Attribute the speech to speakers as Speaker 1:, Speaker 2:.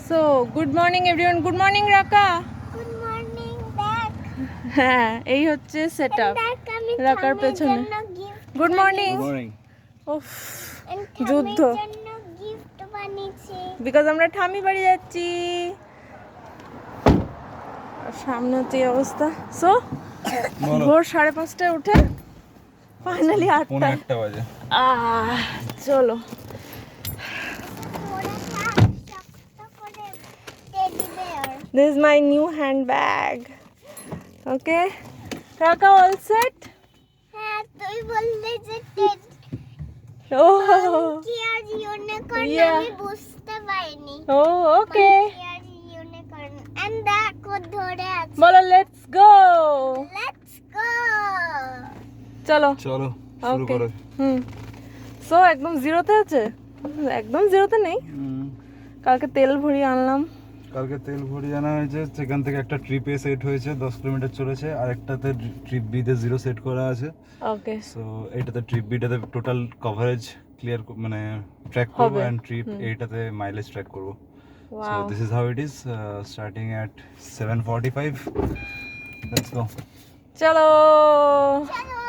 Speaker 1: So good morning everyone, good morning Raka.
Speaker 2: Good morning back.
Speaker 1: হ্যাঁ, এই হচ্ছে সেটআপ রাকার পেছনে। Good morning.
Speaker 3: Good morning.
Speaker 1: উফ, যুদ্ধ।
Speaker 2: জন্য গিফট বানিয়েছি।
Speaker 1: বিকজ আমরা ঠামি বাড়ি যাচ্ছি। আর সামনে হচ্ছে এই অবস্থা। সো ভোর 5:30টায় উঠে ফাইনালি 8টা
Speaker 3: বাজে।
Speaker 1: চলো।
Speaker 2: ওরা শক্ত করে teddy bear.
Speaker 1: This is my new handbag. Okay, Raka, all set?
Speaker 2: হ্যাঁ, তুই বললি যে টেডি
Speaker 1: Oh,
Speaker 2: কি আর ইউনিকর্ন
Speaker 1: Yeah.
Speaker 2: আমি বুঝতে পারিনি।
Speaker 1: oh, okay.
Speaker 2: কি আর ইউনিকর্ন এন্ড দেখো ধরে আছে।
Speaker 1: বলো let's go.
Speaker 2: Let's go.
Speaker 1: চলো।
Speaker 3: চলো শুরু
Speaker 1: Okay.
Speaker 3: করো।
Speaker 1: সো একদম জিরোতে আছে? একদম জিরোতে নেই। কালকে তেল ভরিয়ে আনলাম।
Speaker 3: কালকে তেল ভরিয়ে আনা হয়েছে, সেখান থেকে একটা ট্রিপ এ সেট হয়েছে, 10 কিলোমিটার চলেছে, আর একটাতে ট্রিপ বি তে 0 সেট করা আছে।
Speaker 1: ওকে,
Speaker 3: সো এইটাতে ট্রিপ বিটাতে টোটাল কভারেজ ক্লিয়ার মানে ট্র্যাক করব,
Speaker 1: হবে।
Speaker 3: এন্ড ট্রিপ এইটাতে মাইলেজ ট্র্যাক করব। So
Speaker 1: wow.
Speaker 3: This is how it is, starting at 7:45. Let's go.
Speaker 1: চলো।
Speaker 2: চলো